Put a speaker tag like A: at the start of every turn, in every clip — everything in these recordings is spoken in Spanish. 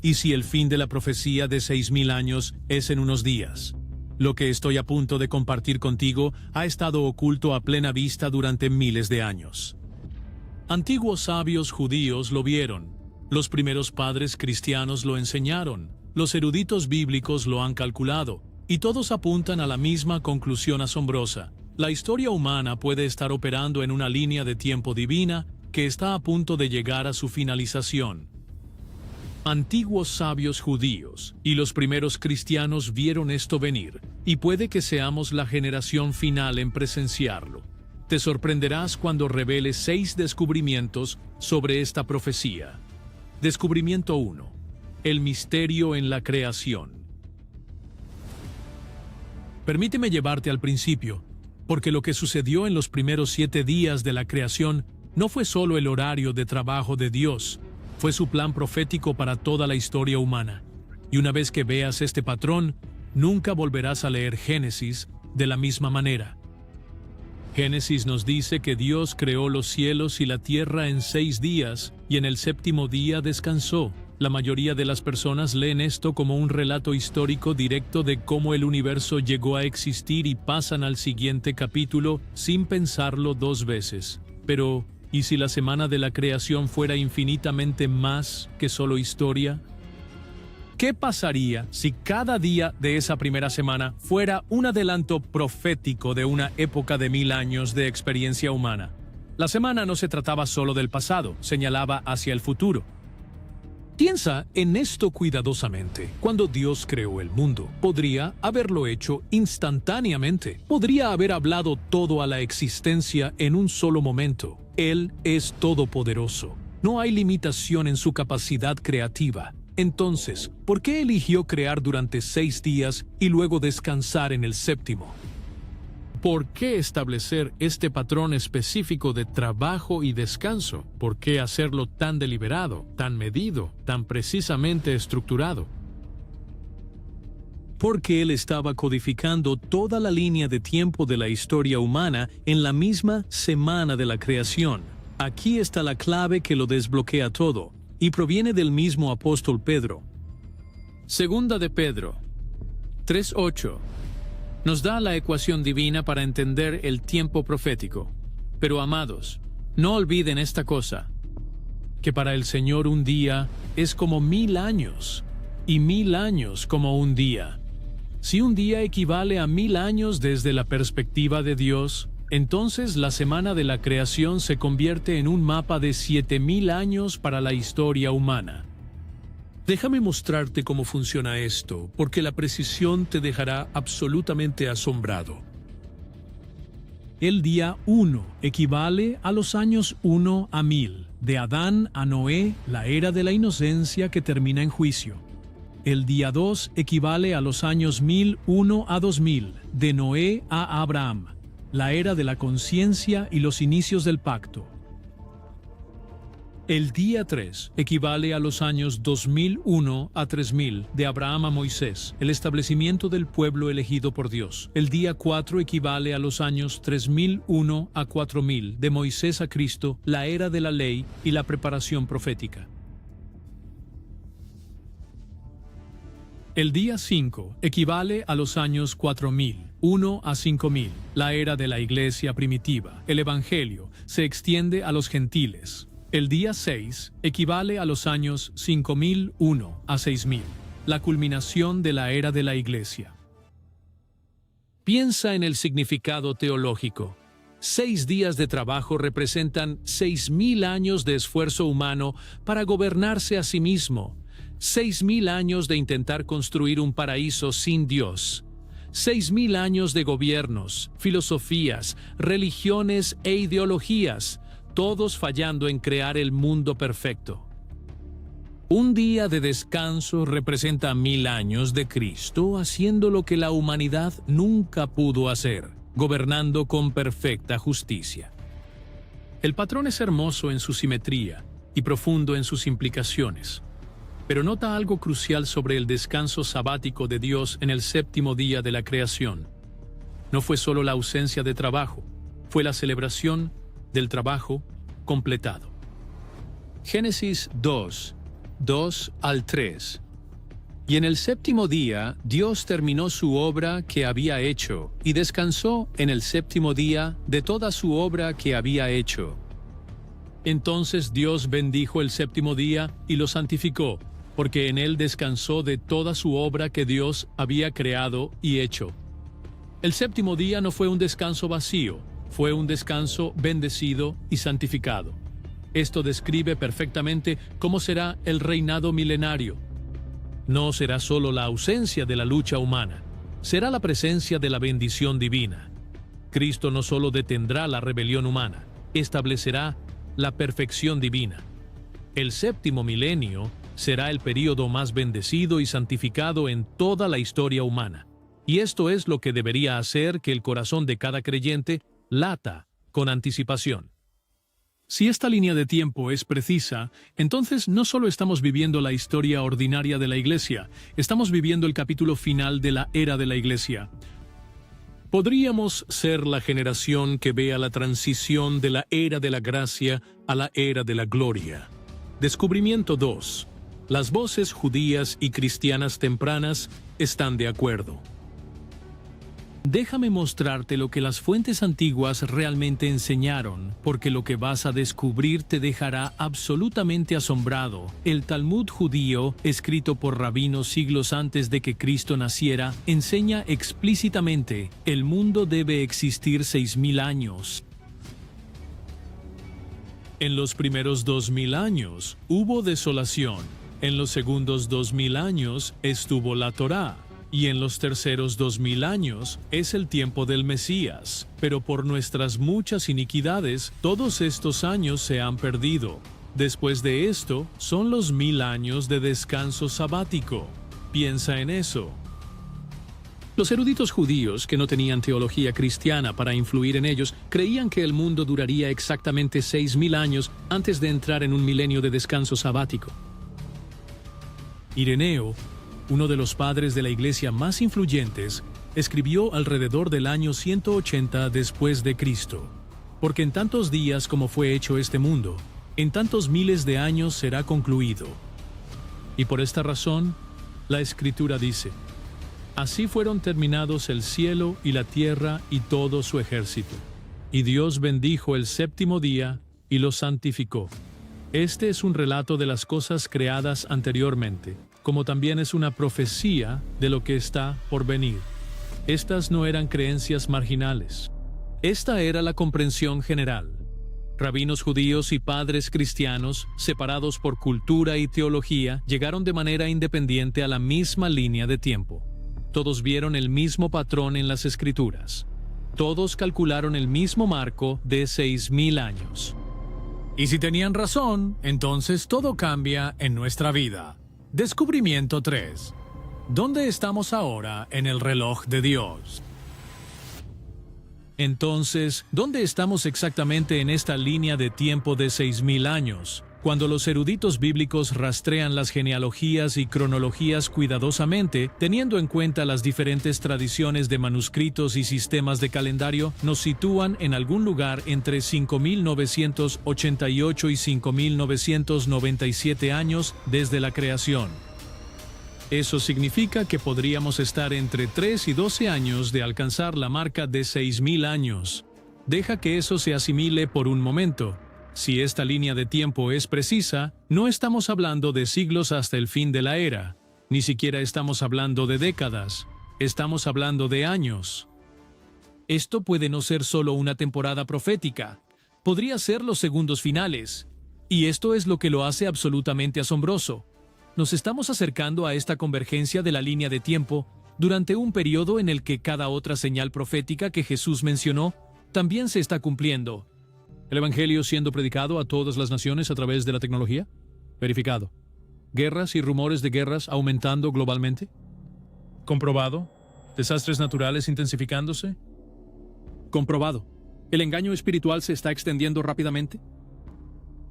A: y si el fin de la profecía de 6.000 años es en unos días. Lo que estoy a punto de compartir contigo ha estado oculto a plena vista durante miles de años. Antiguos sabios judíos lo vieron, los primeros padres cristianos lo enseñaron, los eruditos bíblicos lo han calculado, y todos apuntan a la misma conclusión asombrosa. La historia humana puede estar operando en una línea de tiempo divina que está a punto de llegar a su finalización. Antiguos sabios judíos y los primeros cristianos vieron esto venir, y puede que seamos la generación final en presenciarlo. Te sorprenderás cuando revele 6 descubrimientos sobre esta profecía. Descubrimiento 1. El misterio en la creación. Permíteme llevarte al principio, porque lo que sucedió en los primeros 7 días de la creación no fue solo el horario de trabajo de Dios, fue su plan profético para toda la historia humana. Y una vez que veas este patrón, nunca volverás a leer Génesis de la misma manera. Génesis nos dice que Dios creó los cielos y la tierra en 6 días, y en el 7º día descansó. La mayoría de las personas leen esto como un relato histórico directo de cómo el universo llegó a existir y pasan al siguiente capítulo sin pensarlo 2 veces. Pero, ¿y si la semana de la creación fuera infinitamente más que solo historia? ¿Qué pasaría si cada día de esa primera semana fuera un adelanto profético de una época de 1000 años de experiencia humana? La semana no se trataba solo del pasado, señalaba hacia el futuro. Piensa en esto cuidadosamente. Cuando Dios creó el mundo, podría haberlo hecho instantáneamente. Podría haber hablado todo a la existencia en un solo momento. Él es todopoderoso. No hay limitación en su capacidad creativa. Entonces, ¿por qué eligió crear durante 6 días y luego descansar en el 7º? ¿Por qué establecer este patrón específico de trabajo y descanso? ¿Por qué hacerlo tan deliberado, tan medido, tan precisamente estructurado? Porque Él estaba codificando toda la línea de tiempo de la historia humana en la misma semana de la creación. Aquí está la clave que lo desbloquea todo, y proviene del mismo apóstol Pedro. Segunda de Pedro 3:8 nos da la ecuación divina para entender el tiempo profético. Pero amados, no olviden esta cosa, que para el Señor un día es como 1000 años, y 1000 años como un día. Si un día equivale a 1000 años desde la perspectiva de Dios, entonces la semana de la creación se convierte en un mapa de 7000 años para la historia humana. Déjame mostrarte cómo funciona esto, porque la precisión te dejará absolutamente asombrado. El día 1 equivale a los años 1 a 1000, de Adán a Noé, la era de la inocencia que termina en juicio. El día 2 equivale a los años 1001 a 2000, de Noé a Abraham, la era de la conciencia y los inicios del pacto. El día 3 equivale a los años 2001 a 3000, de Abraham a Moisés, el establecimiento del pueblo elegido por Dios. El día 4 equivale a los años 3001 a 4000, de Moisés a Cristo, la era de la ley y la preparación profética. El día 5 equivale a los años 4001 a 5000, la era de la iglesia primitiva. El evangelio se extiende a los gentiles. El día 6 equivale a los años 5001 a 6000, la culminación de la era de la iglesia. Piensa en el significado teológico. 6 días de trabajo representan 6000 años de esfuerzo humano para gobernarse a sí mismo. 6000 años de intentar construir un paraíso sin Dios. 6000 años de gobiernos, filosofías, religiones e ideologías, todos fallando en crear el mundo perfecto. Un día de descanso representa 1000 años de Cristo haciendo lo que la humanidad nunca pudo hacer, gobernando con perfecta justicia. El patrón es hermoso en su simetría y profundo en sus implicaciones. Pero nota algo crucial sobre el descanso sabático de Dios en el 7º día de la creación. No fue solo la ausencia de trabajo, fue la celebración del trabajo completado. Génesis 2,
B: 2 al 3. Y en el séptimo día Dios terminó su obra que había hecho, y descansó en el séptimo día de toda su obra que había hecho.
A: Entonces Dios bendijo el séptimo día y lo santificó, porque en él descansó de toda su obra que Dios había creado y hecho. El séptimo día no fue un descanso vacío, fue un descanso bendecido y santificado. Esto describe perfectamente cómo será el reinado milenario. No será solo la ausencia de la lucha humana, será la presencia de la bendición divina. Cristo no solo detendrá la rebelión humana, establecerá la perfección divina. El séptimo milenio será el período más bendecido y santificado en toda la historia humana. Y esto es lo que debería hacer que el corazón de cada creyente lata con anticipación. Si esta línea de tiempo es precisa, entonces no solo estamos viviendo la historia ordinaria de la Iglesia, estamos viviendo el capítulo final de la era de la Iglesia. Podríamos ser la generación que vea la transición de la era de la gracia a la era de la gloria. Descubrimiento 2. Las voces judías y cristianas tempranas están de acuerdo. Déjame mostrarte lo que las fuentes antiguas realmente enseñaron, porque lo que vas a descubrir te dejará absolutamente asombrado. El Talmud judío, escrito por rabinos siglos antes de que Cristo naciera, enseña explícitamente: el mundo debe existir 6000 años. En los primeros 2000 años hubo desolación, en los segundos 2000 años estuvo la Torá, y en los terceros 2000 años es el tiempo del Mesías, pero por nuestras muchas iniquidades todos estos años se han perdido. Después de esto son los 1000 años de descanso sabático. Piensa en eso. Los eruditos judíos, que no tenían teología cristiana para influir en ellos, creían que el mundo duraría exactamente 6000 años antes de entrar en un milenio de descanso sabático. Ireneo, uno de los padres de la Iglesia más influyentes, escribió alrededor del año 180 después de Cristo: porque en tantos días como fue hecho este mundo, en tantos miles de años será concluido. Y por esta razón, la Escritura dice: así fueron terminados el cielo y la tierra y todo su ejército. Y Dios bendijo el séptimo día y lo santificó. Este es un relato de las cosas creadas anteriormente, como también es una profecía de lo que está por venir. Estas no eran creencias marginales. Esta era la comprensión general. Rabinos judíos y padres cristianos, separados por cultura y teología, llegaron de manera independiente a la misma línea de tiempo. Todos vieron el mismo patrón en las Escrituras. Todos calcularon el mismo marco de 6000 años. Y si tenían razón, entonces todo cambia en nuestra vida. Descubrimiento 3. ¿Dónde estamos ahora en el reloj de Dios? Entonces, ¿dónde estamos exactamente en esta línea de tiempo de 6000 años? Cuando los eruditos bíblicos rastrean las genealogías y cronologías cuidadosamente, teniendo en cuenta las diferentes tradiciones de manuscritos y sistemas de calendario, nos sitúan en algún lugar entre 5988 y 5997 años desde la creación. Eso significa que podríamos estar entre 3 y 12 años de alcanzar la marca de 6000 años. Deja que eso se asimile por un momento. Si esta línea de tiempo es precisa, no estamos hablando de siglos hasta el fin de la era, ni siquiera estamos hablando de décadas, estamos hablando de años. Esto puede no ser solo una temporada profética, podría ser los segundos finales, y esto es lo que lo hace absolutamente asombroso. Nos estamos acercando a esta convergencia de la línea de tiempo durante un periodo en el que cada otra señal profética que Jesús mencionó también se está cumpliendo. ¿El Evangelio siendo predicado a todas las naciones a través de la tecnología? Verificado. ¿Guerras y rumores de guerras aumentando globalmente? ¿Comprobado? ¿Desastres naturales intensificándose? Comprobado. ¿El engaño espiritual se está extendiendo rápidamente?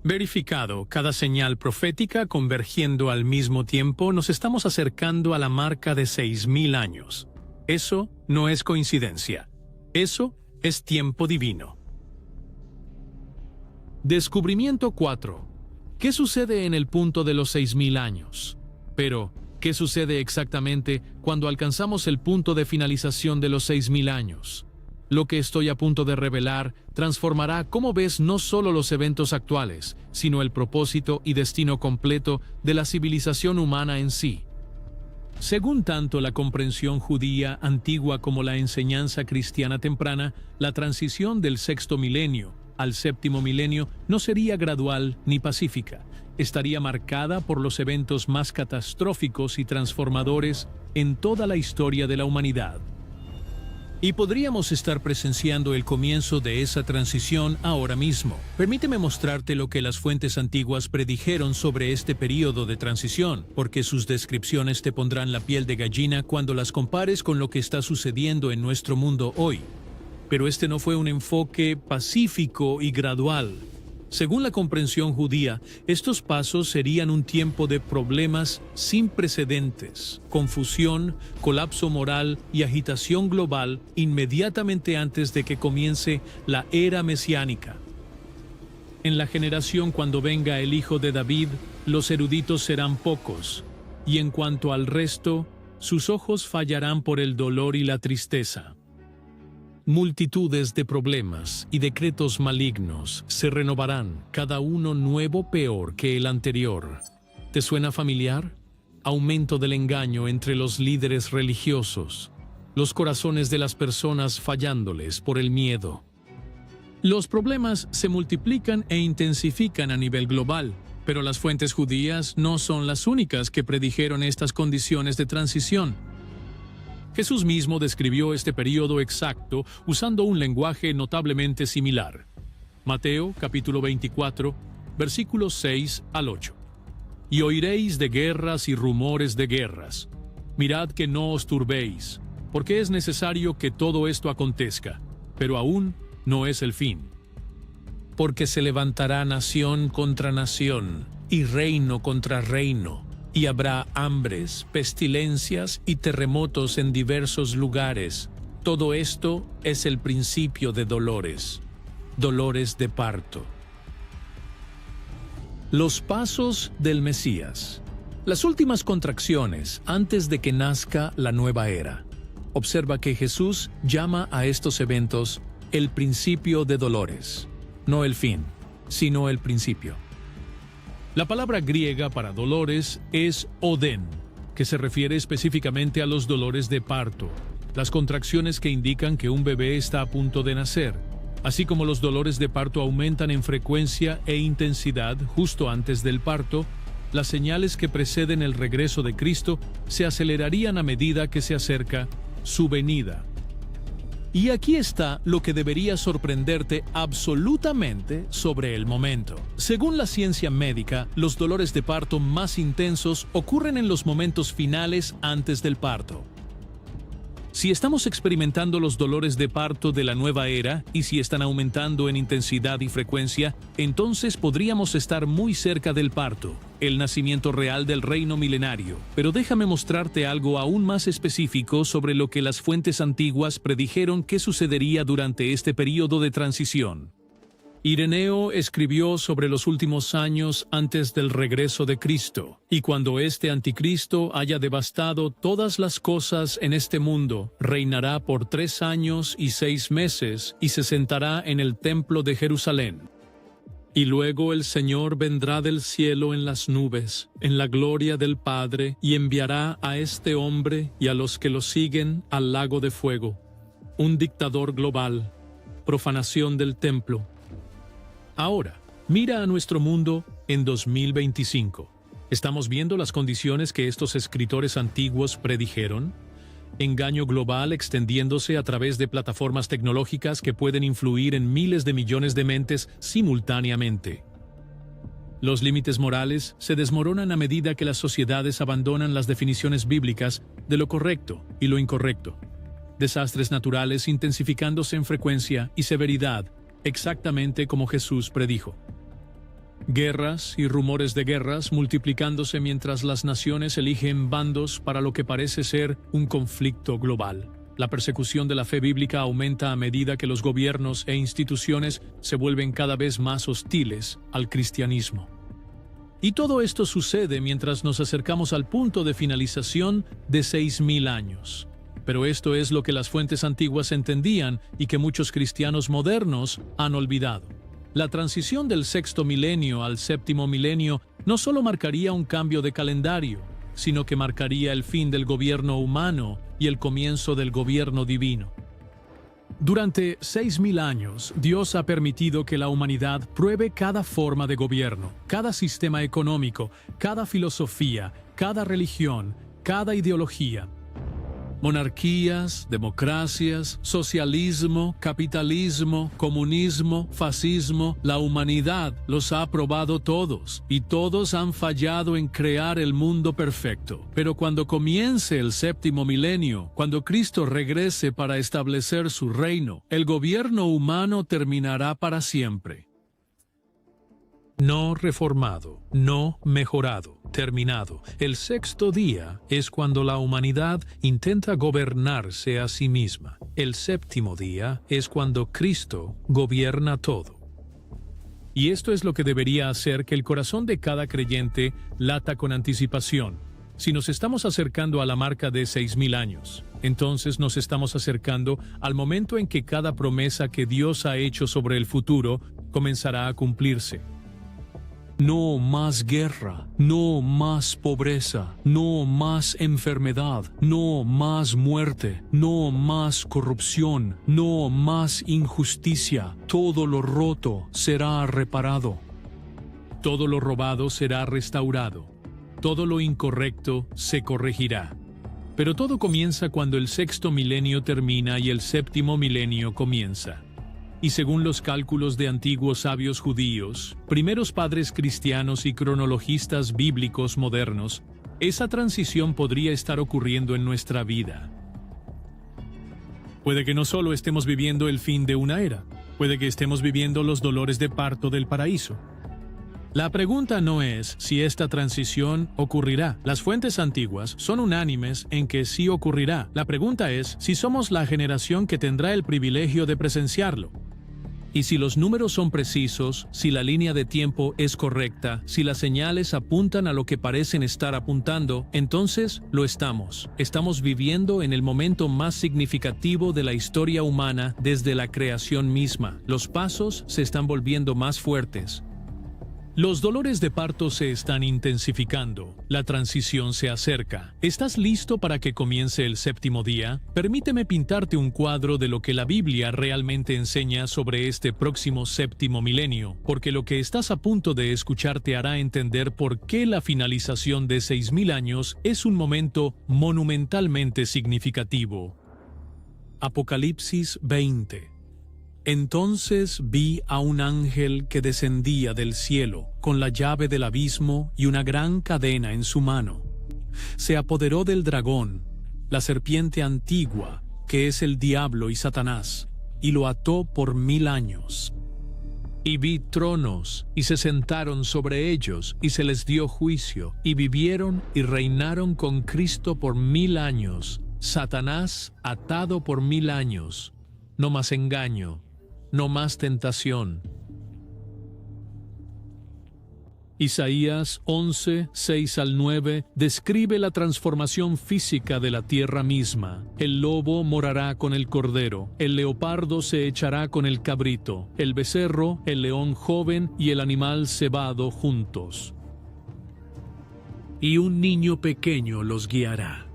A: Verificado. Cada señal profética convergiendo al mismo tiempo, nos estamos acercando a la marca de 6000 años. Eso no es coincidencia. Eso es tiempo divino. Descubrimiento 4. ¿Qué sucede en el punto de los 6000 años? Pero, ¿qué sucede exactamente cuando alcanzamos el punto de finalización de los 6000 años? Lo que estoy a punto de revelar transformará cómo ves no solo los eventos actuales, sino el propósito y destino completo de la civilización humana en sí. Según tanto la comprensión judía antigua como la enseñanza cristiana temprana, la transición del sexto milenio al séptimo milenio no sería gradual ni pacífica. Estaría marcada por los eventos más catastróficos y transformadores en toda la historia de la humanidad. Y podríamos estar presenciando el comienzo de esa transición ahora mismo. Permíteme mostrarte lo que las fuentes antiguas predijeron sobre este período de transición, porque sus descripciones te pondrán la piel de gallina cuando las compares con lo que está sucediendo en nuestro mundo hoy. Pero este no fue un enfoque pacífico y gradual. Según la comprensión judía, estos pasos serían un tiempo de problemas sin precedentes, confusión, colapso moral y agitación global inmediatamente antes de que comience la era mesiánica. En la generación cuando venga el hijo de David, los eruditos serán pocos, y en cuanto al resto, sus ojos fallarán por el dolor y la tristeza. Multitudes de problemas y decretos malignos se renovarán, cada uno nuevo peor que el anterior. ¿Te suena familiar? Aumento del engaño entre los líderes religiosos, los corazones de las personas fallándoles por el miedo. Los problemas se multiplican e intensifican a nivel global, pero las fuentes judías no son las únicas que predijeron estas condiciones de transición. Jesús mismo describió este periodo exacto usando un lenguaje notablemente similar. Mateo, capítulo 24, versículos 6 al 8. Y oiréis de guerras y rumores de guerras. Mirad que no os turbéis, porque es necesario que todo esto acontezca, pero aún no es el fin. Porque se levantará nación contra nación, y reino contra reino. Y habrá hambres, pestilencias y terremotos en diversos lugares. Todo esto es el principio de dolores, dolores de parto. Los pasos del Mesías. Las últimas contracciones antes de que nazca la nueva era. Observa que Jesús llama a estos eventos el principio de dolores. No el fin, sino el principio. La palabra griega para dolores es oden, que se refiere específicamente a los dolores de parto, las contracciones que indican que un bebé está a punto de nacer, así como los dolores de parto aumentan en frecuencia e intensidad justo antes del parto. Las señales que preceden el regreso de Cristo se acelerarían a medida que se acerca su venida. Y aquí está lo que debería sorprenderte absolutamente sobre el momento. Según la ciencia médica, los dolores de parto más intensos ocurren en los momentos finales antes del parto. Si estamos experimentando los dolores de parto de la nueva era y si están aumentando en intensidad y frecuencia, entonces podríamos estar muy cerca del parto, el nacimiento real del reino milenario. Pero déjame mostrarte algo aún más específico sobre lo que las fuentes antiguas predijeron que sucedería durante este periodo de transición. Ireneo escribió sobre los últimos años antes del regreso de Cristo, y cuando este anticristo haya devastado todas las cosas en este mundo, reinará por 3 años y 6 meses y se sentará en el templo de Jerusalén. Y luego el Señor vendrá del cielo en las nubes, en la gloria del Padre, y enviará a este hombre y a los que lo siguen al lago de fuego. Un dictador global, profanación del templo. Ahora, mira a nuestro mundo en 2025. ¿Estamos viendo las condiciones que estos escritores antiguos predijeron? Engaño global extendiéndose a través de plataformas tecnológicas que pueden influir en miles de millones de mentes simultáneamente. Los límites morales se desmoronan a medida que las sociedades abandonan las definiciones bíblicas de lo correcto y lo incorrecto. Desastres naturales intensificándose en frecuencia y severidad, exactamente como Jesús predijo. Guerras y rumores de guerras multiplicándose mientras las naciones eligen bandos para lo que parece ser un conflicto global. La persecución de la fe bíblica aumenta a medida que los gobiernos e instituciones se vuelven cada vez más hostiles al cristianismo. Y todo esto sucede mientras nos acercamos al punto de finalización de 6.000 años. Pero esto es lo que las fuentes antiguas entendían y que muchos cristianos modernos han olvidado. La transición del sexto milenio al séptimo milenio no solo marcaría un cambio de calendario, sino que marcaría el fin del gobierno humano y el comienzo del gobierno divino. Durante 6.000 años, Dios ha permitido que la humanidad pruebe cada forma de gobierno, cada sistema económico, cada filosofía, cada religión, cada ideología. Monarquías, democracias, socialismo, capitalismo, comunismo, fascismo, la humanidad los ha probado todos, y todos han fallado en crear el mundo perfecto. Pero cuando comience el séptimo milenio, cuando Cristo regrese para establecer su reino, el gobierno humano terminará para siempre. No reformado, no mejorado, terminado. El sexto día es cuando la humanidad intenta gobernarse a sí misma. El séptimo día es cuando Cristo gobierna todo. Y esto es lo que debería hacer que el corazón de cada creyente lata con anticipación. Si nos estamos acercando a la marca de 6.000 años, entonces nos estamos acercando al momento en que cada promesa que Dios ha hecho sobre el futuro comenzará a cumplirse. No más guerra, no más pobreza, no más enfermedad, no más muerte, no más corrupción, no más injusticia. Todo lo roto será reparado. Todo lo robado será restaurado. Todo lo incorrecto se corregirá. Pero todo comienza cuando el sexto milenio termina y el séptimo milenio comienza. Y según los cálculos de antiguos sabios judíos, primeros padres cristianos y cronologistas bíblicos modernos, esa transición podría estar ocurriendo en nuestra vida. Puede que no solo estemos viviendo el fin de una era, puede que estemos viviendo los dolores de parto del paraíso. La pregunta no es si esta transición ocurrirá. Las fuentes antiguas son unánimes en que sí ocurrirá. La pregunta es si somos la generación que tendrá el privilegio de presenciarlo. Y si los números son precisos, si la línea de tiempo es correcta, si las señales apuntan a lo que parecen estar apuntando, entonces lo estamos. Estamos viviendo en el momento más significativo de la historia humana desde la creación misma. Los pasos se están volviendo más fuertes. Los dolores de parto se están intensificando. La transición se acerca. ¿Estás listo para que comience el séptimo día? Permíteme pintarte un cuadro de lo que la Biblia realmente enseña sobre este próximo séptimo milenio, porque lo que estás a punto de escuchar te hará entender por qué la finalización de 6.000 años es un momento monumentalmente significativo. Apocalipsis 20. Entonces vi a un ángel que descendía del cielo, con la llave del abismo y una gran cadena en su mano. Se apoderó del dragón, la serpiente antigua, que es el diablo y Satanás, y lo ató por 1.000 años. Y vi tronos, y se sentaron sobre ellos, y se les dio juicio, y vivieron y reinaron con Cristo por 1.000 años. Satanás atado por 1.000 años. No más engaño. No más tentación. Isaías 11, 6 al 9 describe la transformación física de la tierra misma. El lobo morará con el cordero, el leopardo se echará con el cabrito, el becerro, el león joven y el animal cebado juntos. Y un niño pequeño los guiará.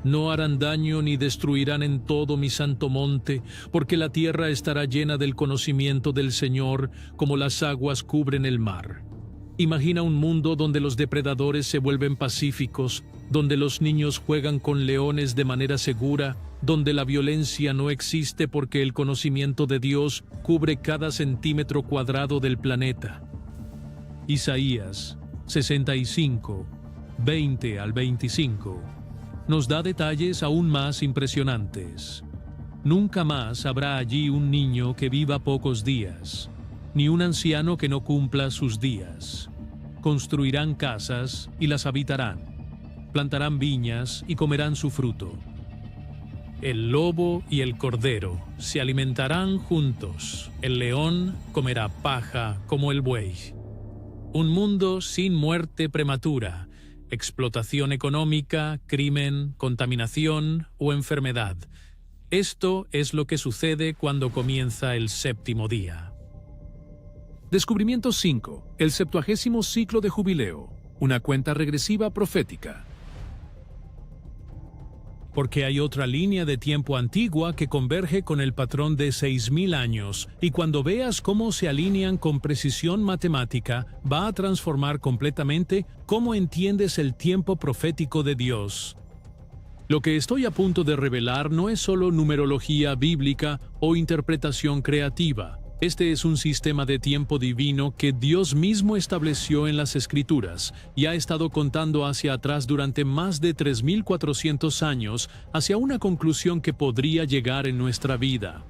A: No harán daño ni destruirán en todo mi santo monte, porque la tierra estará llena del conocimiento del Señor, como las aguas cubren el mar. Imagina un mundo donde los depredadores se vuelven pacíficos, donde los niños juegan con leones de manera segura, donde la violencia no existe porque el conocimiento de Dios cubre cada centímetro cuadrado del planeta. Isaías 65, 20 al 25. Nos da detalles aún más impresionantes. Nunca más habrá allí un niño que viva pocos días, ni un anciano que no cumpla sus días. Construirán casas y las habitarán, plantarán viñas y comerán su fruto. El lobo y el cordero se alimentarán juntos, el león comerá paja como el buey. Un mundo sin muerte prematura, explotación económica, crimen, contaminación o enfermedad. Esto es lo que sucede cuando comienza el séptimo día.
B: Descubrimiento 5. El 70º ciclo de jubileo. Una cuenta regresiva profética.
A: Porque hay otra línea de tiempo antigua que converge con el patrón de 6000 años, y cuando veas cómo se alinean con precisión matemática, va a transformar completamente cómo entiendes el tiempo profético de Dios. Lo que estoy a punto de revelar no es solo numerología bíblica o interpretación creativa. Este es un sistema de tiempo divino que Dios mismo estableció en las Escrituras y ha estado contando hacia atrás durante más de 3400 años hacia una conclusión que podría llegar en nuestra vida.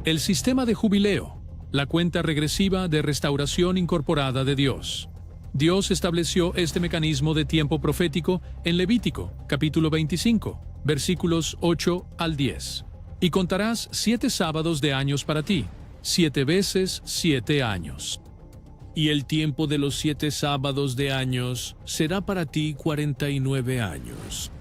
A: El sistema de jubileo, la cuenta regresiva de restauración incorporada de Dios. Dios estableció este mecanismo de tiempo profético en Levítico, capítulo 25, versículos 8 al 10. Y contarás 7 sábados de años para ti, 7 veces 7 años. Y el tiempo de los 7 sábados de años será para ti 49 años.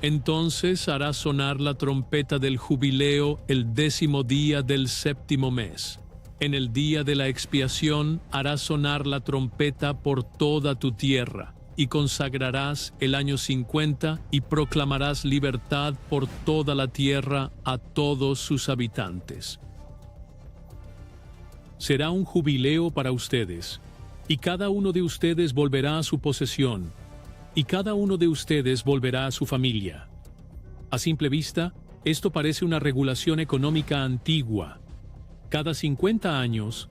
A: Entonces harás sonar la trompeta del jubileo el 10º día del 7º mes. En el día de la expiación harás sonar la trompeta por toda tu tierra, y consagrarás el año 50 y proclamarás libertad por toda la tierra a todos sus habitantes. Será un jubileo para ustedes, y cada uno de ustedes volverá a su posesión, y cada uno de ustedes volverá a su familia. A simple vista, esto parece una regulación económica antigua. Cada 50 años,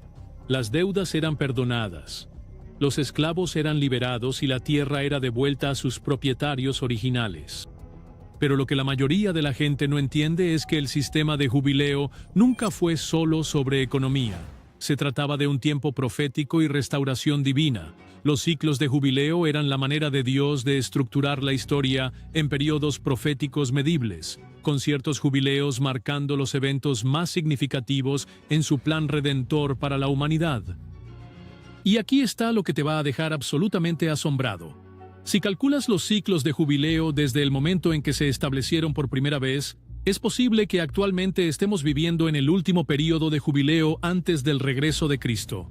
A: las deudas eran perdonadas. Los esclavos eran liberados y la tierra era devuelta a sus propietarios originales. Pero lo que la mayoría de la gente no entiende es que el sistema de jubileo nunca fue solo sobre economía. Se trataba de un tiempo profético y restauración divina. Los ciclos de jubileo eran la manera de Dios de estructurar la historia en periodos proféticos medibles, con ciertos jubileos marcando los eventos más significativos en su plan redentor para la humanidad. Y aquí está lo que te va a dejar absolutamente asombrado. Si calculas los ciclos de jubileo desde el momento en que se establecieron por primera vez, es posible que actualmente estemos viviendo en el último período de jubileo antes del regreso de Cristo.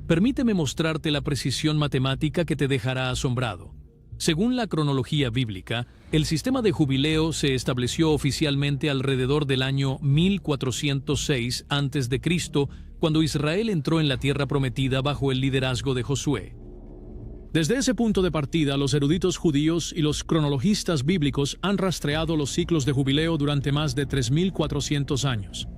A: Permíteme mostrarte la precisión matemática que te dejará asombrado. Según la cronología bíblica, el sistema de jubileo se estableció oficialmente alrededor del año 1406 a.C., cuando Israel entró en la tierra prometida bajo el liderazgo de Josué. Desde ese punto de partida, los eruditos judíos y los cronologistas bíblicos han rastreado los ciclos de jubileo durante más de 3400 años.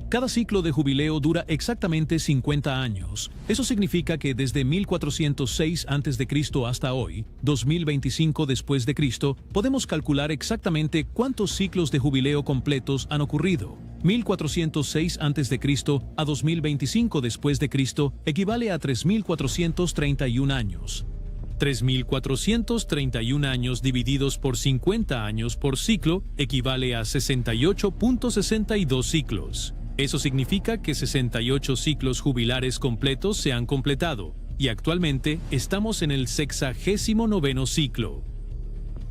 A: Cada ciclo de jubileo dura exactamente 50 años. Eso significa que desde 1406 a.C. hasta hoy, 2025 después de Cristo, podemos calcular exactamente cuántos ciclos de jubileo completos han ocurrido. 1406 a.C. a 2025 después de Cristo equivale a 3431 años. 3.431 años divididos por 50 años por ciclo equivale a 68.62 ciclos. Eso significa que 68 ciclos jubilares completos se han completado, y actualmente estamos en el 69º ciclo.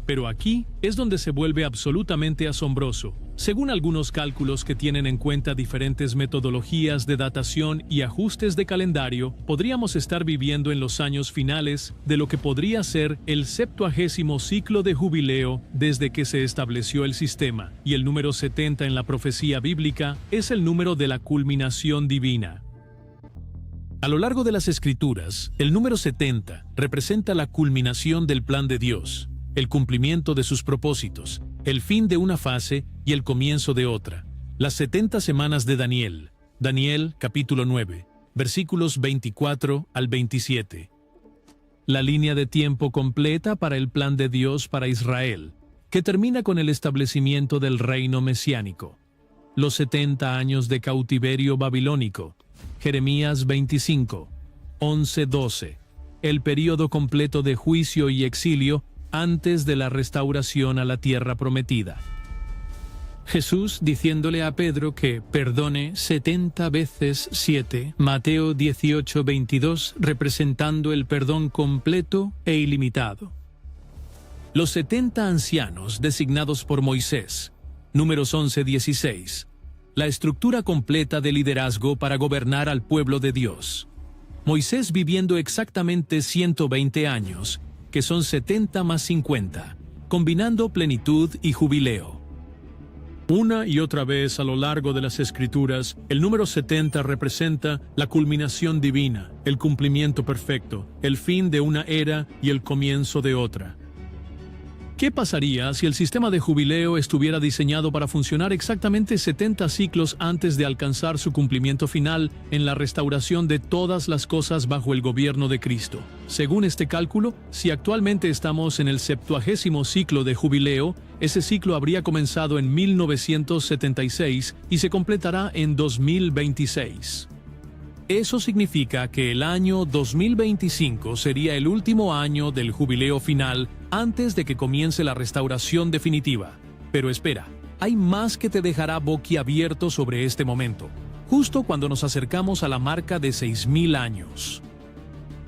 A: Pero aquí es donde se vuelve absolutamente asombroso. Según algunos cálculos que tienen en cuenta diferentes metodologías de datación y ajustes de calendario, podríamos estar viviendo en los años finales de lo que podría ser el 70º ciclo de jubileo desde que se estableció el sistema, y el número 70 en la profecía bíblica es el número de la culminación divina. A lo largo de las Escrituras, el número 70 representa la culminación del plan de Dios, el cumplimiento de sus propósitos, el fin de una fase y el comienzo de otra. Las 70 semanas de Daniel. Daniel, capítulo 9, versículos 24 al 27. La línea de tiempo completa para el plan de Dios para Israel, que termina con el establecimiento del reino mesiánico. Los 70 años de cautiverio babilónico. Jeremías 25, 11-12. El período completo de juicio y exilio antes de la restauración a la tierra prometida. Jesús diciéndole a Pedro que perdone 70 veces 7, Mateo 18:22, representando el perdón completo e ilimitado. Los 70 ancianos designados por Moisés, Números 11:16, la estructura completa de liderazgo para gobernar al pueblo de Dios. Moisés viviendo exactamente 120 años, que son 70 más 50, combinando plenitud y jubileo. Una y otra vez a lo largo de las Escrituras, el número 70 representa la culminación divina, el cumplimiento perfecto, el fin de una era y el comienzo de otra. ¿Qué pasaría si el sistema de jubileo estuviera diseñado para funcionar exactamente 70 ciclos antes de alcanzar su cumplimiento final en la restauración de todas las cosas bajo el gobierno de Cristo? Según este cálculo, si actualmente estamos en el 70º ciclo de jubileo, ese ciclo habría comenzado en 1976 y se completará en 2026. Eso significa que el año 2025 sería el último año del jubileo final antes de que comience la restauración definitiva. Pero espera, hay más que te dejará boquiabierto sobre este momento, justo cuando nos acercamos a la marca de 6.000 años.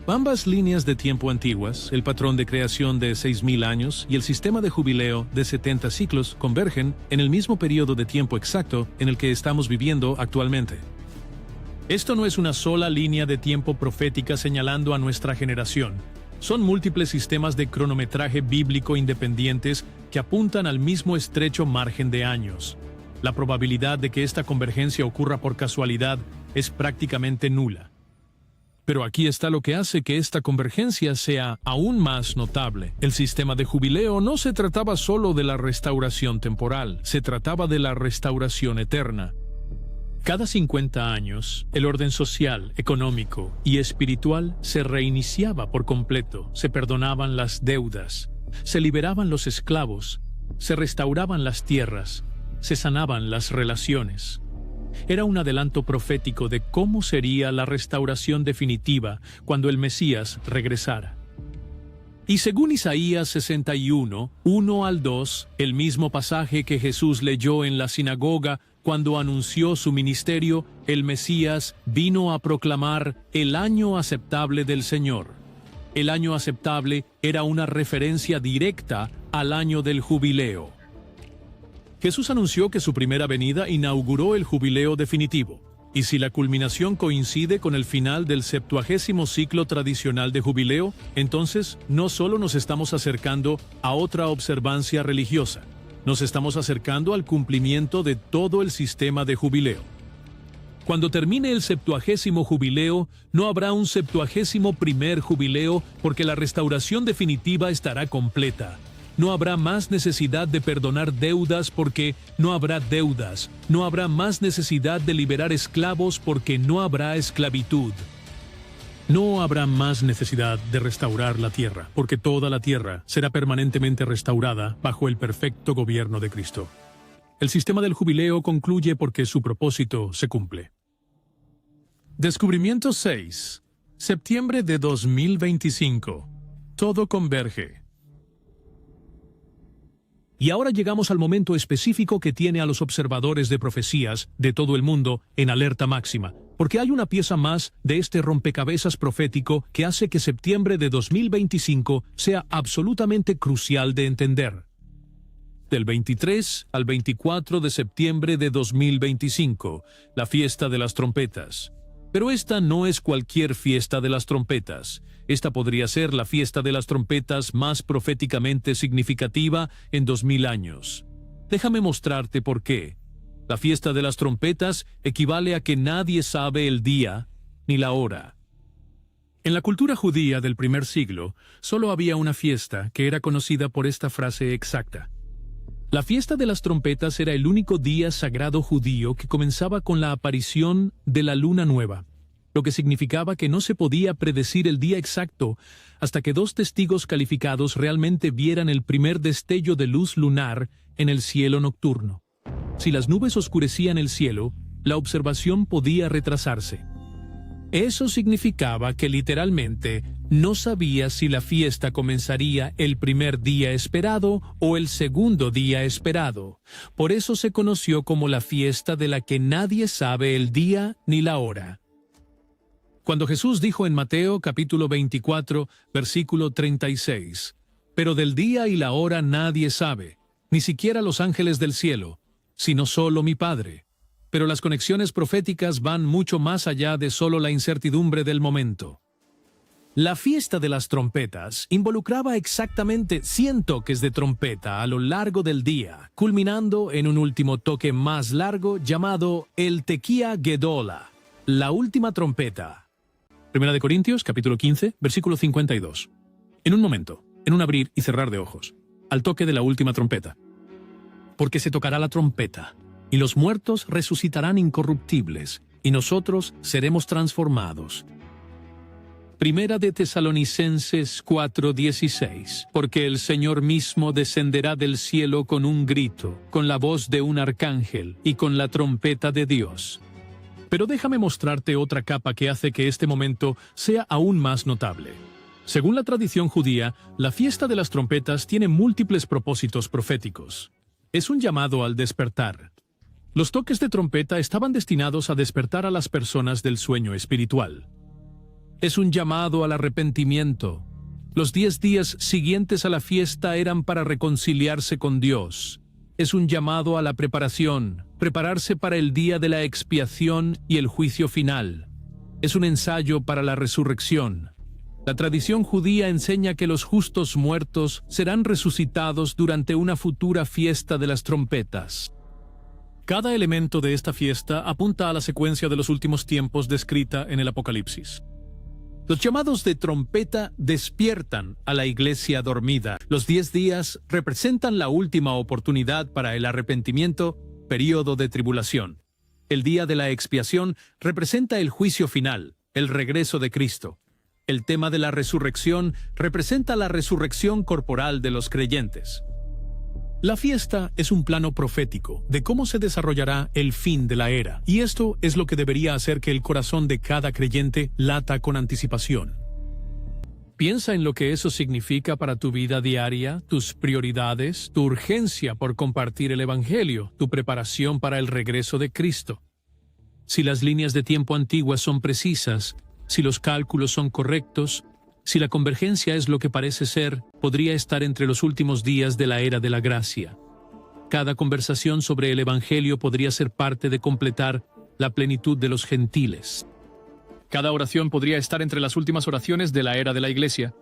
A: Ambas líneas de tiempo antiguas, el patrón de creación de 6.000 años y el sistema de jubileo de 70 ciclos, convergen en el mismo periodo de tiempo exacto en el que estamos viviendo actualmente. Esto no es una sola línea de tiempo profética señalando a nuestra generación. Son múltiples sistemas de cronometraje bíblico independientes que apuntan al mismo estrecho margen de años. La probabilidad de que esta convergencia ocurra por casualidad es prácticamente nula. Pero aquí está lo que hace que esta convergencia sea aún más notable. El sistema de jubileo no se trataba solo de la restauración temporal, se trataba de la restauración eterna. Cada 50 años, el orden social, económico y espiritual se reiniciaba por completo, se perdonaban las deudas, se liberaban los esclavos, se restauraban las tierras, se sanaban las relaciones. Era un adelanto profético de cómo sería la restauración definitiva cuando el Mesías regresara. Y según Isaías 61, 1 al 2, el mismo pasaje que Jesús leyó en la sinagoga cuando anunció su ministerio, el Mesías vino a proclamar el año aceptable del Señor. El año aceptable era una referencia directa al año del jubileo. Jesús anunció que su primera venida inauguró el jubileo definitivo. Y si la culminación coincide con el final del 70º ciclo tradicional de jubileo, entonces no solo nos estamos acercando a otra observancia religiosa, nos estamos acercando al cumplimiento de todo el sistema de jubileo. Cuando termine el 70º jubileo, no habrá un 71º jubileo porque la restauración definitiva estará completa. No habrá más necesidad de perdonar deudas porque no habrá deudas. No habrá más necesidad de liberar esclavos porque no habrá esclavitud. No habrá más necesidad de restaurar la tierra, porque toda la tierra será permanentemente restaurada bajo el perfecto gobierno de Cristo. El sistema del jubileo concluye porque su propósito se cumple. Descubrimiento 6. Septiembre de 2025. Todo converge. Y ahora llegamos al momento específico que tiene a los observadores de profecías de todo el mundo en alerta máxima, porque hay una pieza más de este rompecabezas profético que hace que septiembre de 2025 sea absolutamente crucial de entender. Del 23 al 24 de septiembre de 2025, la fiesta de las trompetas. Pero esta no es cualquier fiesta de las trompetas. Esta podría ser la fiesta de las trompetas más proféticamente significativa en 2000 años. Déjame mostrarte por qué. La fiesta de las trompetas equivale a que nadie sabe el día ni la hora. En la cultura judía del primer siglo, solo había una fiesta que era conocida por esta frase exacta. La fiesta de las trompetas era el único día sagrado judío que comenzaba con la aparición de la luna nueva, lo que significaba que no se podía predecir el día exacto hasta que dos testigos calificados realmente vieran el primer destello de luz lunar en el cielo nocturno. Si las nubes oscurecían el cielo, la observación podía retrasarse. Eso significaba que literalmente no sabía si la fiesta comenzaría el primer día esperado o el segundo día esperado. Por eso se conoció como la fiesta de la que nadie sabe el día ni la hora. Cuando Jesús dijo en Mateo capítulo 24, versículo 36, «Pero del día y la hora nadie sabe, ni siquiera los ángeles del cielo, sino solo mi Padre». Pero las conexiones proféticas van mucho más allá de solo la incertidumbre del momento. La fiesta de las trompetas involucraba exactamente 100 toques de trompeta a lo largo del día, culminando en un último toque más largo llamado el Tequía Gedola, la última trompeta. Primera de Corintios, capítulo 15, versículo 52. En un momento, en un abrir y cerrar de ojos, al toque de la última trompeta. Porque se tocará la trompeta, y los muertos resucitarán incorruptibles, y nosotros seremos transformados. Primera de Tesalonicenses 4:16. Porque el Señor mismo descenderá del cielo con un grito, con la voz de un arcángel y con la trompeta de Dios. Pero déjame mostrarte otra capa que hace que este momento sea aún más notable. Según la tradición judía, la fiesta de las trompetas tiene múltiples propósitos proféticos. Es un llamado al despertar. Los toques de trompeta estaban destinados a despertar a las personas del sueño espiritual. Es un llamado al arrepentimiento. Los 10 días siguientes a la fiesta eran para reconciliarse con Dios. Es un llamado a la preparación, prepararse para el día de la expiación y el juicio final. Es un ensayo para la resurrección. La tradición judía enseña que los justos muertos serán resucitados durante una futura fiesta de las trompetas. Cada elemento de esta fiesta apunta a la secuencia de los últimos tiempos descrita en el Apocalipsis. Los llamados de trompeta despiertan a la iglesia dormida. Los 10 días representan la última oportunidad para el arrepentimiento, período de tribulación. El día de la expiación representa el juicio final, el regreso de Cristo. El tema de la resurrección representa la resurrección corporal de los creyentes. La fiesta es un plano profético de cómo se desarrollará el fin de la era, y esto es lo que debería hacer que el corazón de cada creyente lata con anticipación. Piensa en lo que eso significa para tu vida diaria, tus prioridades, tu urgencia por compartir el Evangelio, tu preparación para el regreso de Cristo. Si las líneas de tiempo antiguas son precisas, si los cálculos son correctos, si la convergencia es lo que parece ser, podría estar entre los últimos días de la era de la gracia. Cada conversación sobre el Evangelio podría ser parte de completar la plenitud de los gentiles. Cada oración podría estar entre las últimas oraciones de la era de la Iglesia.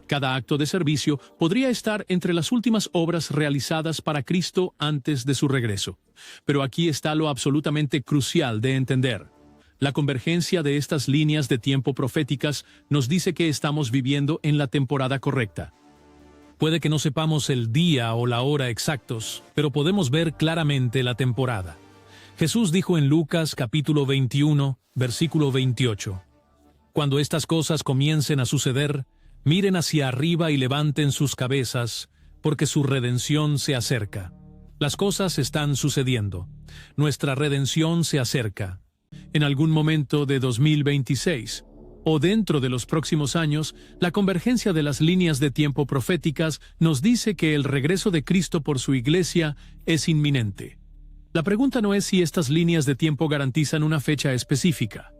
A: Cada acto de servicio podría estar entre las últimas obras realizadas para Cristo antes de su regreso. Pero aquí está lo absolutamente crucial de entender. La convergencia de estas líneas de tiempo proféticas nos dice que estamos viviendo en la temporada correcta. Puede que no sepamos el día o la hora exactos, pero podemos ver claramente la temporada. Jesús dijo en Lucas capítulo 21, versículo 28, «Cuando estas cosas comiencen a suceder, miren hacia arriba y levanten sus cabezas, porque su redención se acerca». Las cosas están sucediendo. Nuestra redención se acerca. En algún momento de 2026, o dentro de los próximos años, la convergencia de las líneas de tiempo proféticas nos dice que el regreso de Cristo por su iglesia es inminente. La pregunta no es si estas líneas de tiempo garantizan una fecha específica.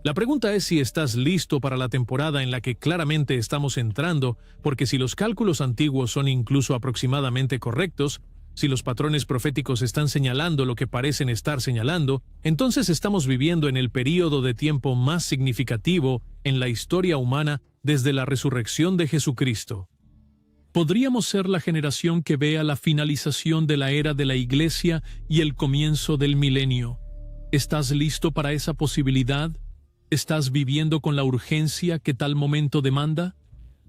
A: La pregunta es si estás listo para la temporada en la que claramente estamos entrando, porque si los cálculos antiguos son incluso aproximadamente correctos, si los patrones proféticos están señalando lo que parecen estar señalando, entonces estamos viviendo en el período de tiempo más significativo en la historia humana desde la resurrección de Jesucristo. ¿Podríamos ser la generación que vea la finalización de la era de la Iglesia y el comienzo del milenio? ¿Estás listo para esa posibilidad? ¿Estás viviendo con la urgencia que tal momento demanda?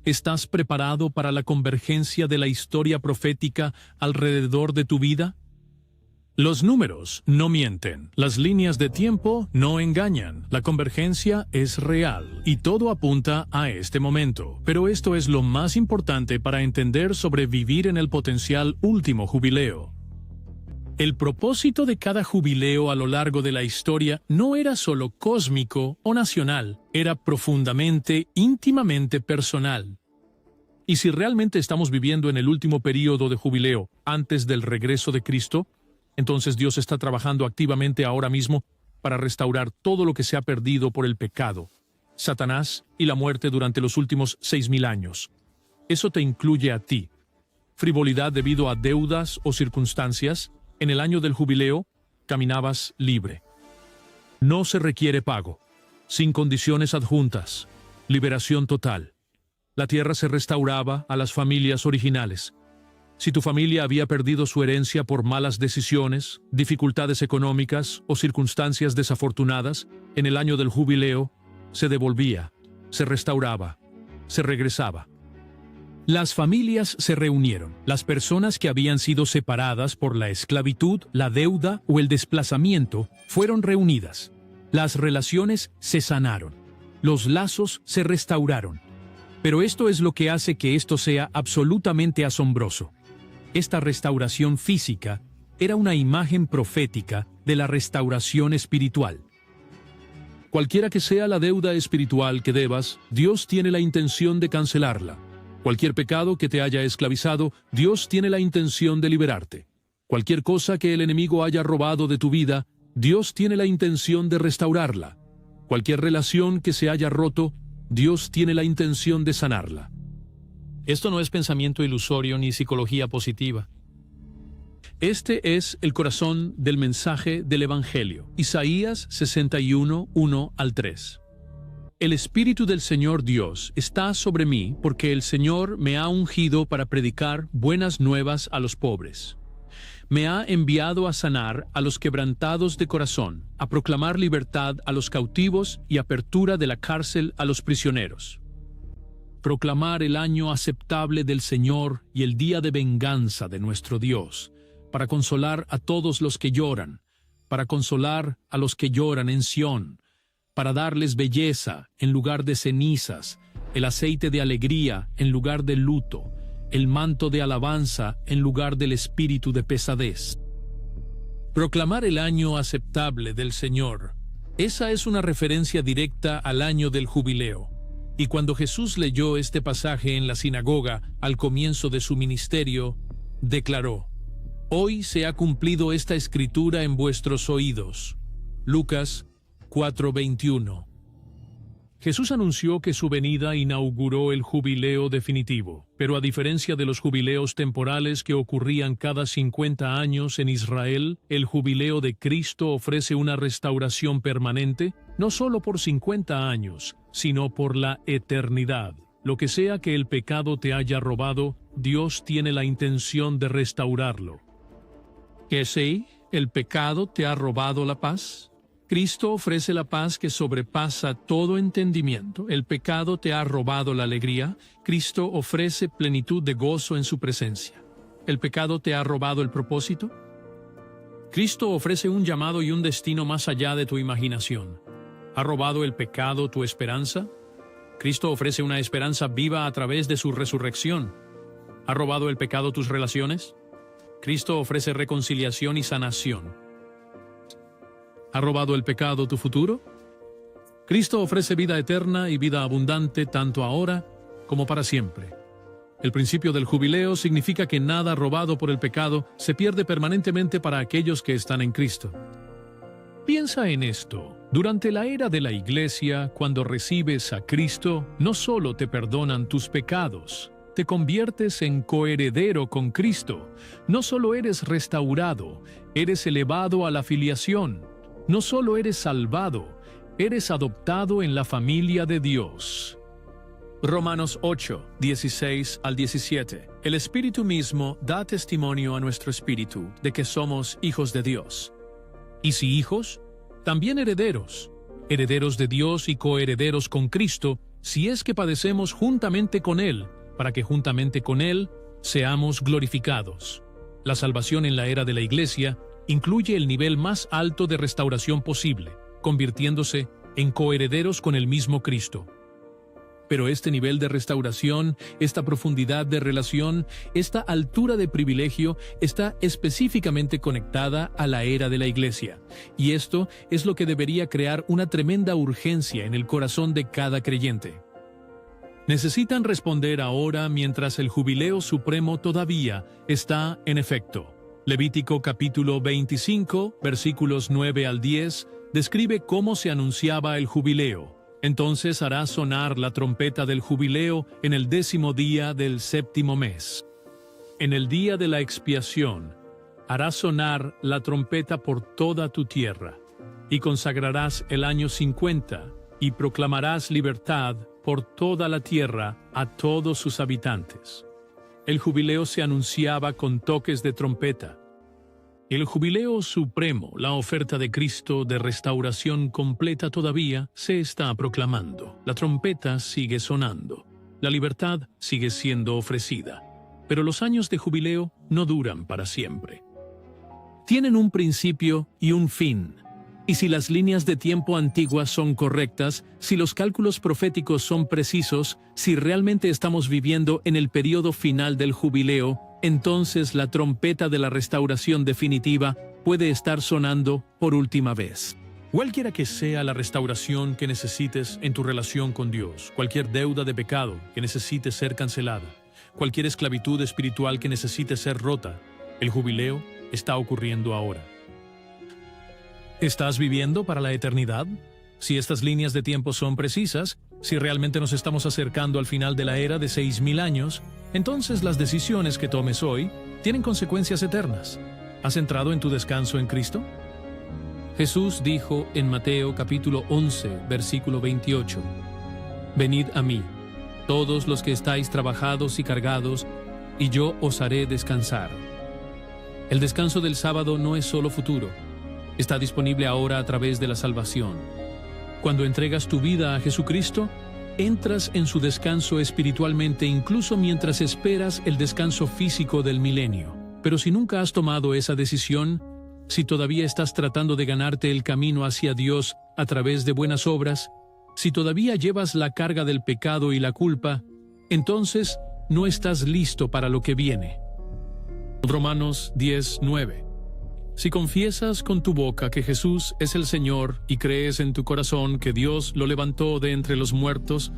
A: ¿Estás preparado para la convergencia de la historia profética alrededor de tu vida? Los números no mienten, las líneas de tiempo no engañan, la convergencia es real y todo apunta a este momento. Pero esto es lo más importante para entender sobre vivir en el potencial último jubileo. El propósito de cada jubileo a lo largo de la historia no era solo cósmico o nacional, era profundamente, íntimamente personal. Y si realmente estamos viviendo en el último período de jubileo antes del regreso de Cristo, entonces Dios está trabajando activamente ahora mismo para restaurar todo lo que se ha perdido por el pecado, Satanás y la muerte durante los últimos 6.000 años. Eso te incluye a ti. Frivolidad debido a deudas o circunstancias. En el año del jubileo, caminabas libre. No se requiere pago, sin condiciones adjuntas, liberación total. La tierra se restauraba a las familias originales. Si tu familia había perdido su herencia por malas decisiones, dificultades económicas o circunstancias desafortunadas, en el año del jubileo, se devolvía, se restauraba, se regresaba. Las familias se reunieron. Las personas que habían sido separadas por la esclavitud, la deuda o el desplazamiento fueron reunidas. Las relaciones se sanaron. Los lazos se restauraron. Pero esto es lo que hace que esto sea absolutamente asombroso. Esta restauración física era una imagen profética de la restauración espiritual. Cualquiera que sea la deuda espiritual que debas, Dios tiene la intención de cancelarla. Cualquier pecado que te haya esclavizado, Dios tiene la intención de liberarte. Cualquier cosa que el enemigo haya robado de tu vida, Dios tiene la intención de restaurarla. Cualquier relación que se haya roto, Dios tiene la intención de sanarla. Esto no es pensamiento ilusorio ni psicología positiva. Este es el corazón del mensaje del Evangelio. Isaías 61, 1 al 3. El Espíritu del Señor Dios está sobre mí porque el Señor me ha ungido para predicar buenas nuevas a los pobres. Me ha enviado a sanar a los quebrantados de corazón, a proclamar libertad a los cautivos y apertura de la cárcel a los prisioneros. Proclamar el año aceptable del Señor y el día de venganza de nuestro Dios, para consolar a todos los que lloran, para consolar a los que lloran en Sión, para darles belleza en lugar de cenizas, el aceite de alegría en lugar de luto, el manto de alabanza en lugar del espíritu de pesadez. Proclamar el año aceptable del Señor. Esa es una referencia directa al año del jubileo. Y cuando Jesús leyó este pasaje en la sinagoga al comienzo de su ministerio, declaró: «Hoy se ha cumplido esta escritura en vuestros oídos». Lucas 4:21. Jesús anunció que su venida inauguró el jubileo definitivo, pero a diferencia de los jubileos temporales que ocurrían cada 50 años en Israel, el jubileo de Cristo ofrece una restauración permanente, no solo por 50 años, sino por la eternidad. Lo que sea que el pecado te haya robado, Dios tiene la intención de restaurarlo. ¿Que sí? ¿El pecado te ha robado la paz? Cristo ofrece la paz que sobrepasa todo entendimiento. ¿El pecado te ha robado la alegría? Cristo ofrece plenitud de gozo en su presencia. ¿El pecado te ha robado el propósito? Cristo ofrece un llamado y un destino más allá de tu imaginación. ¿Ha robado el pecado tu esperanza? Cristo ofrece una esperanza viva a través de su resurrección. ¿Ha robado el pecado tus relaciones? Cristo ofrece reconciliación y sanación. ¿Ha robado el pecado tu futuro? Cristo ofrece vida eterna y vida abundante tanto ahora como para siempre. El principio del jubileo significa que nada robado por el pecado se pierde permanentemente para aquellos que están en Cristo. Piensa en esto. Durante la era de la Iglesia, cuando recibes a Cristo, no solo te perdonan tus pecados, te conviertes en coheredero con Cristo. No solo eres restaurado, eres elevado a la filiación. No solo eres salvado, eres adoptado en la familia de Dios. Romanos 8, 16 al 17. El Espíritu mismo da testimonio a nuestro espíritu de que somos hijos de Dios. Y si hijos, también herederos, herederos de Dios y coherederos con Cristo, si es que padecemos juntamente con Él, para que juntamente con Él seamos glorificados. La salvación en la era de la Iglesia incluye el nivel más alto de restauración posible, convirtiéndose en coherederos con el mismo Cristo. Pero este nivel de restauración, esta profundidad de relación, esta altura de privilegio está específicamente conectada a la era de la Iglesia. Y esto es lo que debería crear una tremenda urgencia en el corazón de cada creyente. Necesitan responder ahora mientras el jubileo supremo todavía está en efecto. Levítico capítulo 25, versículos 9 al 10, describe cómo se anunciaba el jubileo. Entonces hará sonar la trompeta del jubileo en el 10º día del 7º mes. En el día de la expiación, hará sonar la trompeta por toda tu tierra, y consagrarás el año 50, y proclamarás libertad por toda la tierra a todos sus habitantes. El jubileo se anunciaba con toques de trompeta. El jubileo supremo, la oferta de Cristo de restauración completa todavía, se está proclamando. La trompeta sigue sonando. La libertad sigue siendo ofrecida. Pero los años de jubileo no duran para siempre. Tienen un principio y un fin. Y si las líneas de tiempo antiguas son correctas, si los cálculos proféticos son precisos, si realmente estamos viviendo en el periodo final del jubileo, entonces la trompeta de la restauración definitiva puede estar sonando por última vez. Cualquiera que sea la restauración que necesites en tu relación con Dios, cualquier deuda de pecado que necesite ser cancelada, cualquier esclavitud espiritual que necesite ser rota, el jubileo está ocurriendo ahora. ¿Estás viviendo para la eternidad? Si estas líneas de tiempo son precisas, si realmente nos estamos acercando al final de la era de 6.000 años, entonces las decisiones que tomes hoy tienen consecuencias eternas. ¿Has entrado en tu descanso en Cristo? Jesús dijo en Mateo capítulo 11, versículo 28, «Venid a mí, todos los que estáis trabajados y cargados, y yo os haré descansar». El descanso del sábado no es solo futuro, está disponible ahora a través de la salvación. Cuando entregas tu vida a Jesucristo, entras en su descanso espiritualmente incluso mientras esperas el descanso físico del milenio. Pero si nunca has tomado esa decisión, si todavía estás tratando de ganarte el camino hacia Dios a través de buenas obras, si todavía llevas la carga del pecado y la culpa, entonces no estás listo para lo que viene. Romanos 10:9. Si confiesas con tu boca que Jesús es el Señor y crees en tu corazón que Dios lo levantó de entre los muertos,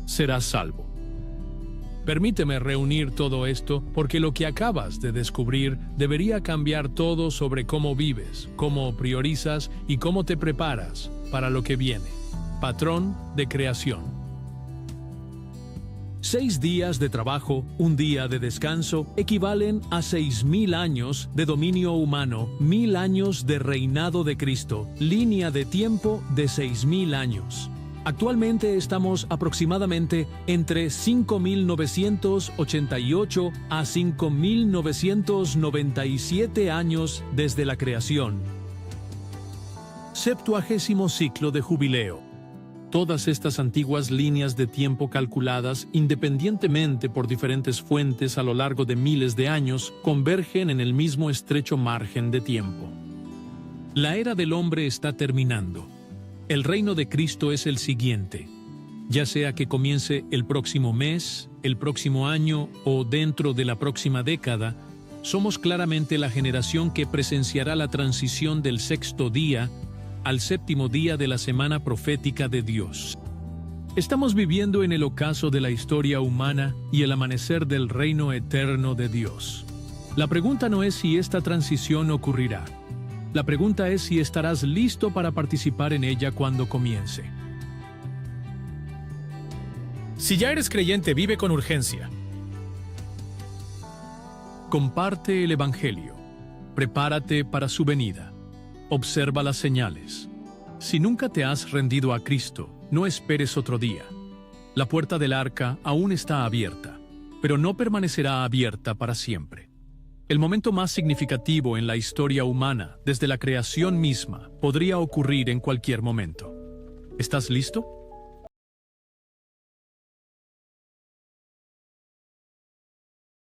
A: serás salvo. Permíteme reunir todo esto porque lo que acabas de descubrir debería cambiar todo sobre cómo vives, cómo priorizas y cómo te preparas para lo que viene. Patrón de creación. 6 días de trabajo, un día de descanso, equivalen a 6.000 años de dominio humano, 1.000 años de reinado de Cristo, línea de tiempo de 6.000 años. Actualmente estamos aproximadamente entre 5.988 a 5.997 años desde la creación. 70º ciclo de jubileo. Todas estas antiguas líneas de tiempo calculadas independientemente por diferentes fuentes a lo largo de miles de años convergen en el mismo estrecho margen de tiempo. La era del hombre está terminando. El reino de Cristo es el siguiente. Ya sea que comience el próximo mes, el próximo año o dentro de la próxima década, somos claramente la generación que presenciará la transición del 6º día al 7º día de la semana profética de Dios. Estamos viviendo en el ocaso de la historia humana y el amanecer del reino eterno de Dios. La pregunta no es si esta transición ocurrirá. La pregunta es si estarás listo para participar en ella cuando comience.
C: Si ya eres creyente, vive con urgencia.
A: Comparte el Evangelio. Prepárate para su venida. Observa las señales. Si nunca te has rendido a Cristo, no esperes otro día. La puerta del arca aún está abierta, pero no permanecerá abierta para siempre. El momento más significativo en la historia humana, desde la creación misma, podría ocurrir en cualquier momento. ¿Estás listo?